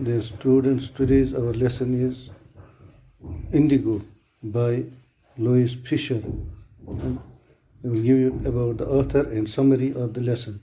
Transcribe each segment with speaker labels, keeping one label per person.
Speaker 1: Dear students, today's our lesson is Indigo by Louis Fisher. And I will give you about the author and summary of the lesson.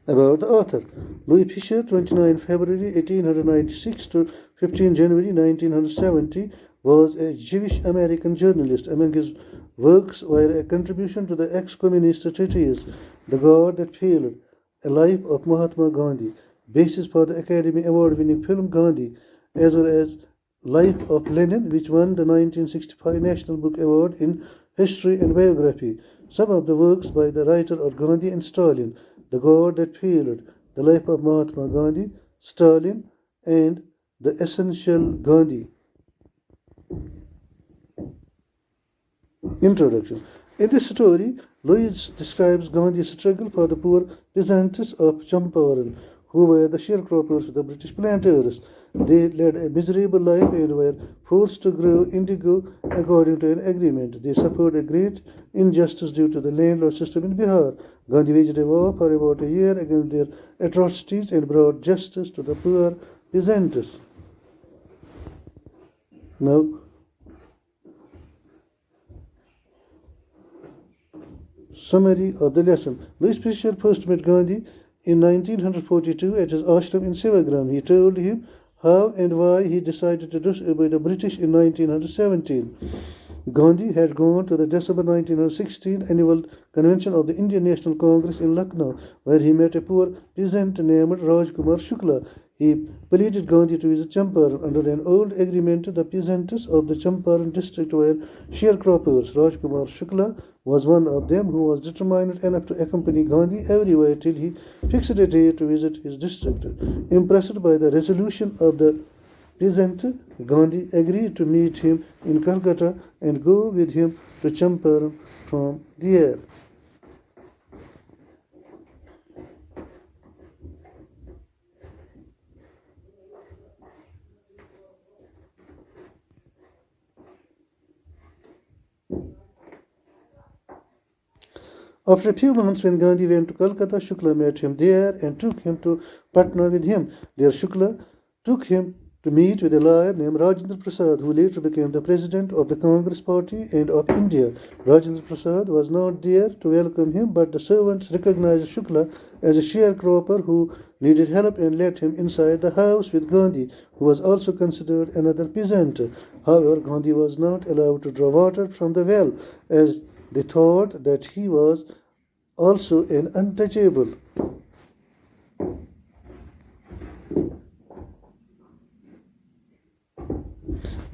Speaker 1: About the author, Louis Fisher, 29 February 1896 to 15 January 1970, was a Jewish American journalist. Among his works were a contribution to the ex-communist treatise, The God That Failed, A Life of Mahatma Gandhi, basis for the Academy Award-winning film Gandhi, as well as Life of Lenin, which won the 1965 National Book Award in History and Biography. Some of the works by the writer are Gandhi and Stalin, The God That Failed, The Life of Mahatma Gandhi, Stalin, and The Essential Gandhi. Introduction. In this story, Louis describes Gandhi's struggle for the poor peasants of Champaran, who were the sharecroppers of the British planters. They led a miserable life and were forced to grow indigo according to an agreement. They suffered a great injustice due to the landlord system in Bihar. Gandhi waged a war for about a year against their atrocities and brought justice to the poor peasants. Now, summary of the lesson. Louis Fisher first met Gandhi in 1942 at his ashram in Sevagram. He told him how and why he decided to disobey the British in 1917. Gandhi had gone to the December 1916 annual convention of the Indian National Congress in Lucknow, where he met a poor peasant named Rajkumar Shukla. He pleaded Gandhi to visit Champaran. Under an old agreement, the peasants of the Champaran district were sharecroppers. Rajkumar Shukla was one of them, who was determined enough to accompany Gandhi everywhere till he fixed a day to visit his district. Impressed by the resolution of the peasant, Gandhi agreed to meet him in Calcutta and go with him to Champaran from there. After a few months, when Gandhi went to Calcutta, Shukla met him there and took him to Patna with him. There Shukla took him to meet with a lawyer named Rajendra Prasad, who later became the president of the Congress Party and of India. Rajendra Prasad was not there to welcome him, but the servants recognized Shukla as a sharecropper who needed help and let him inside the house with Gandhi, who was also considered another peasant. However, Gandhi was not allowed to draw water from the well, as they thought that he was also an untouchable.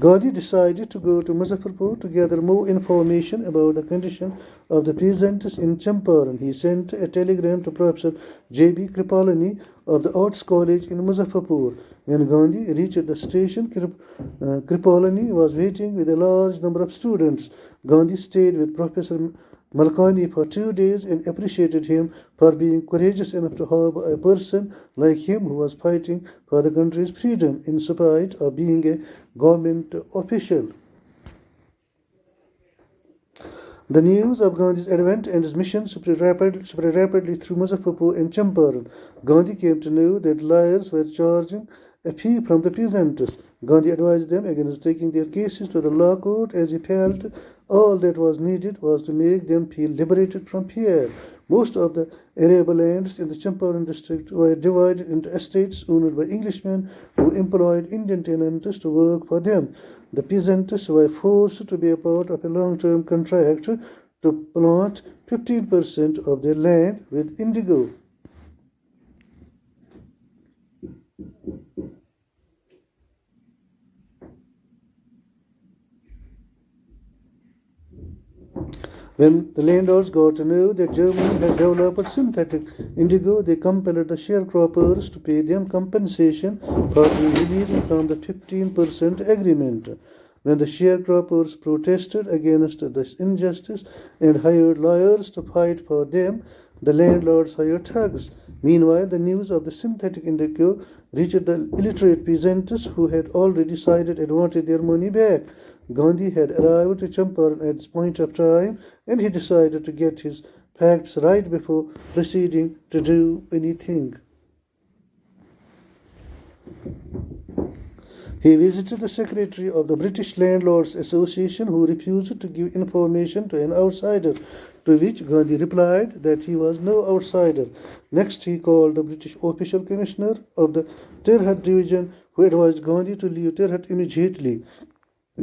Speaker 1: Gandhi decided to go to Muzaffarpur to gather more information about the condition of the peasants in Champaran. He sent a telegram to Professor J.B. Kripalani of the Arts College in Muzaffarpur. When Gandhi reached the station, Kripalani was waiting with a large number of students. Gandhi stayed with Professor Malkani for 2 days and appreciated him for being courageous enough to harbor a person like him who was fighting for the country's freedom in spite of being a government official. The news of Gandhi's advent and his mission spread rapidly through Muzaffarpur and Champaran. Gandhi came to know that liars were charging a fee from the peasants. Gandhi advised them against taking their cases to the law court, as he felt all that was needed was to make them feel liberated from fear. Most of the arable lands in the Champaran district were divided into estates owned by Englishmen who employed Indian tenants to work for them. The peasants were forced to be a part of a long-term contract to plant 15% of their land with indigo. When the landlords got to know that Germany had developed synthetic indigo, they compelled the sharecroppers to pay them compensation for being released from the 15% agreement. When the sharecroppers protested against this injustice and hired lawyers to fight for them, the landlords hired thugs. Meanwhile, the news of the synthetic indigo reached the illiterate peasants, who had already decided and wanted their money back. Gandhi had arrived to Champaran at this point of time, and he decided to get his facts right before proceeding to do anything. He visited the secretary of the British Landlords Association, who refused to give information to an outsider, to which Gandhi replied that he was no outsider. Next, he called the British official commissioner of the Tirhat division, who advised Gandhi to leave Tirhat immediately.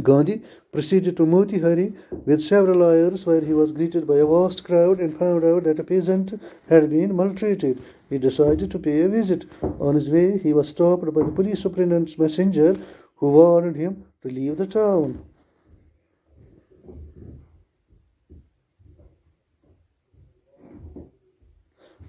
Speaker 1: Gandhi proceeded to Motihari with several lawyers, where he was greeted by a vast crowd and found out that a peasant had been maltreated. He decided to pay a visit. On his way, he was stopped by the police superintendent's messenger, who warned him to leave the town.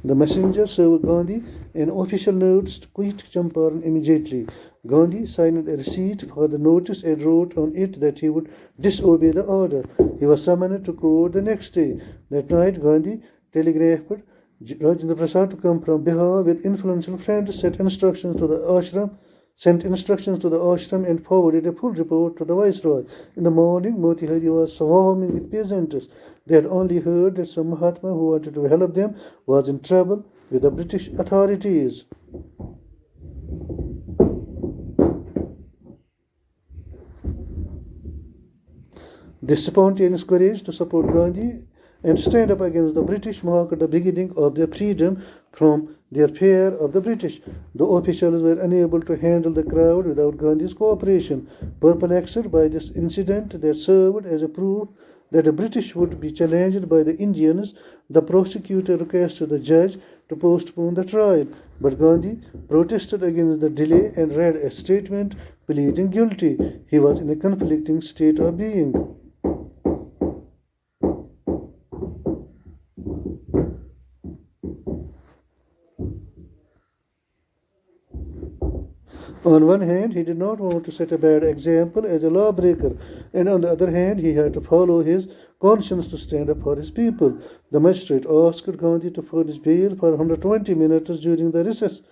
Speaker 1: The messenger served Gandhi an official notice to quit Champaran immediately. Gandhi signed a receipt for the notice and wrote on it that he would disobey the order. He was summoned to court the next day. That night, Gandhi telegraphed Rajendra Prasad to come from Bihar with influential friends, sent instructions to the ashram and forwarded a full report to the viceroy. In the morning, Motihari was swarming with peasants. They had only heard that some Mahatma who wanted to help them was in trouble with the British authorities. This spontaneous courage to support Gandhi and stand up against the British marked the beginning of their freedom from their fear of the British. The officials were unable to handle the crowd without Gandhi's cooperation. Perplexed by this incident that served as a proof that the British would be challenged by the Indians, the prosecutor requested the judge to postpone the trial. But Gandhi protested against the delay and read a statement pleading guilty. He was in a conflicting state of being. On one hand, he did not want to set a bad example as a lawbreaker, and on the other hand, he had to follow his conscience to stand up for his people. The magistrate asked Gandhi to furnish bail for 120 minutes during the recess,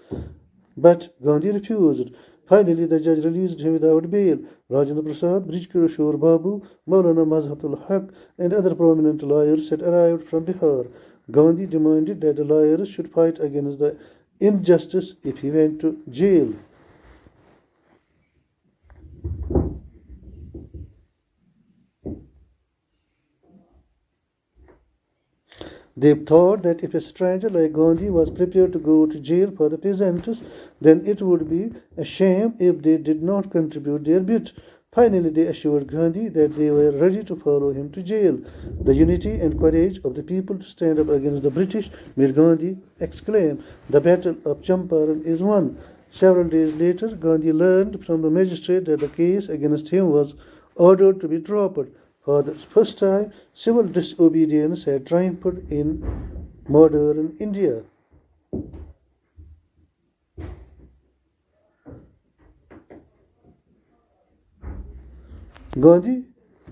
Speaker 1: but Gandhi refused. Finally, the judge released him without bail. Rajendra Prasad, Brij Kishore Babu, Maulana Mazhatul Haq, and other prominent lawyers had arrived from Bihar. Gandhi demanded that the lawyers should fight against the injustice if he went to jail. They thought that if a stranger like Gandhi was prepared to go to jail for the peasants, then it would be a shame if they did not contribute their bit. Finally, they assured Gandhi that they were ready to follow him to jail. The unity and courage of the people to stand up against the British made Gandhi exclaim, "The battle of Champaran is won." Several days later, Gandhi learned from the magistrate that the case against him was ordered to be dropped. For the first time, civil disobedience had triumphed in modern India. Gandhi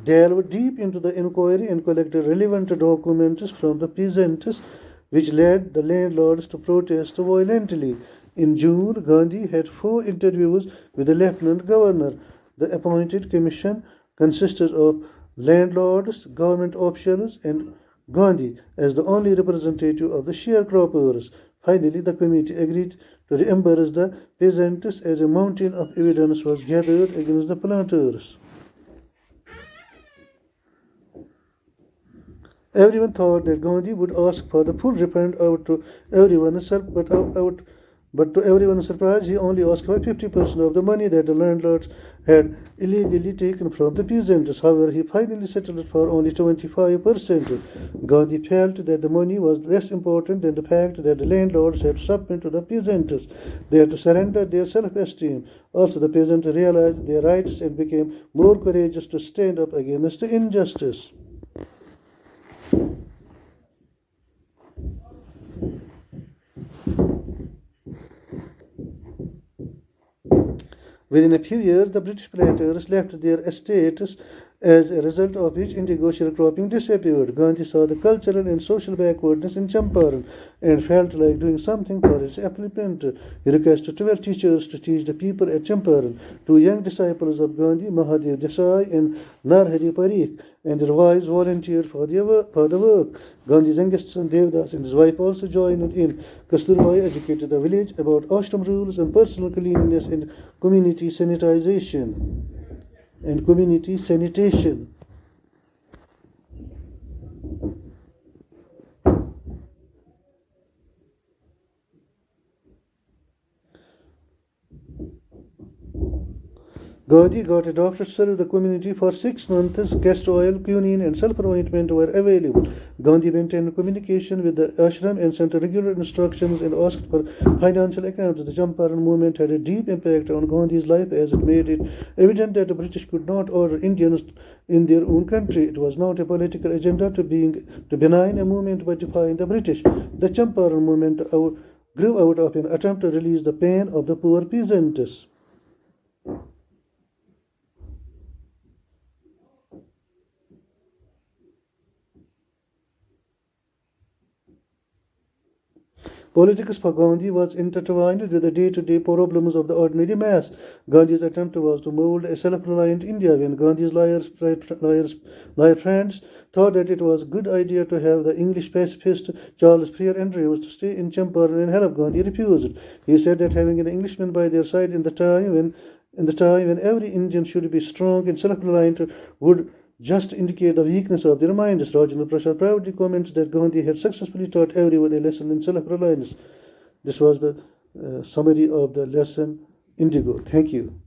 Speaker 1: delved deep into the inquiry and collected relevant documents from the peasants, which led the landlords to protest violently. In June, Gandhi had 4 interviews with the lieutenant governor. The appointed commission consisted of landlords, government officials, and Gandhi as the only representative of the sharecroppers. Finally, the committee agreed to reimburse the peasants as a mountain of evidence was gathered against the planters. Everyone thought that Gandhi would ask for the full refund to everyone, but to everyone's surprise, he only asked for 50% of the money that the landlords had illegally taken from the peasants. However, he finally settled for only 25%. Gandhi felt that the money was less important than the fact that the landlords had submitted to the peasants. They had to surrender their self-esteem. Also, the peasants realized their rights and became more courageous to stand up against the injustice. Within a few years, the British planters left their estates As a result of which indigo sharecropping disappeared. Gandhi saw the cultural and social backwardness in Champaran and felt like doing something for its upliftment. He requested 12 teachers to teach the people at Champaran. Two young disciples of Gandhi, Mahadev Desai and Narhari Parikh, and their wives volunteered for the work. Gandhi's youngest son Devdas and his wife also joined in. Kasturbai educated the village about ashram rules and personal cleanliness and community sanitation. Gandhi got a doctor to serve the community for 6 months. Castor oil, quinine, and sulfur ointment were available. Gandhi maintained communication with the ashram and sent regular instructions and asked for financial accounts. The Champaran movement had a deep impact on Gandhi's life as it made it evident that the British could not order Indians in their own country. It was not a political agenda to benign a movement by defying the British. The Champaran movement grew out of an attempt to release the pain of the poor peasants. Politics for Gandhi was intertwined with the day-to-day problems of the ordinary mass. Gandhi's attempt was to mold a self-reliant India. When Gandhi's liar friends thought that it was a good idea to have the English pacifist Charles Freer Andrews to stay in Champaran and help, Gandhi refused. He said that having an Englishman by their side in the time when every Indian should be strong and self-reliant would just indicate the weakness of their minds. Rajendra Prasad proudly comments that Gandhi had successfully taught everyone a lesson in self-reliance. This was the summary of the lesson Indigo. Thank you.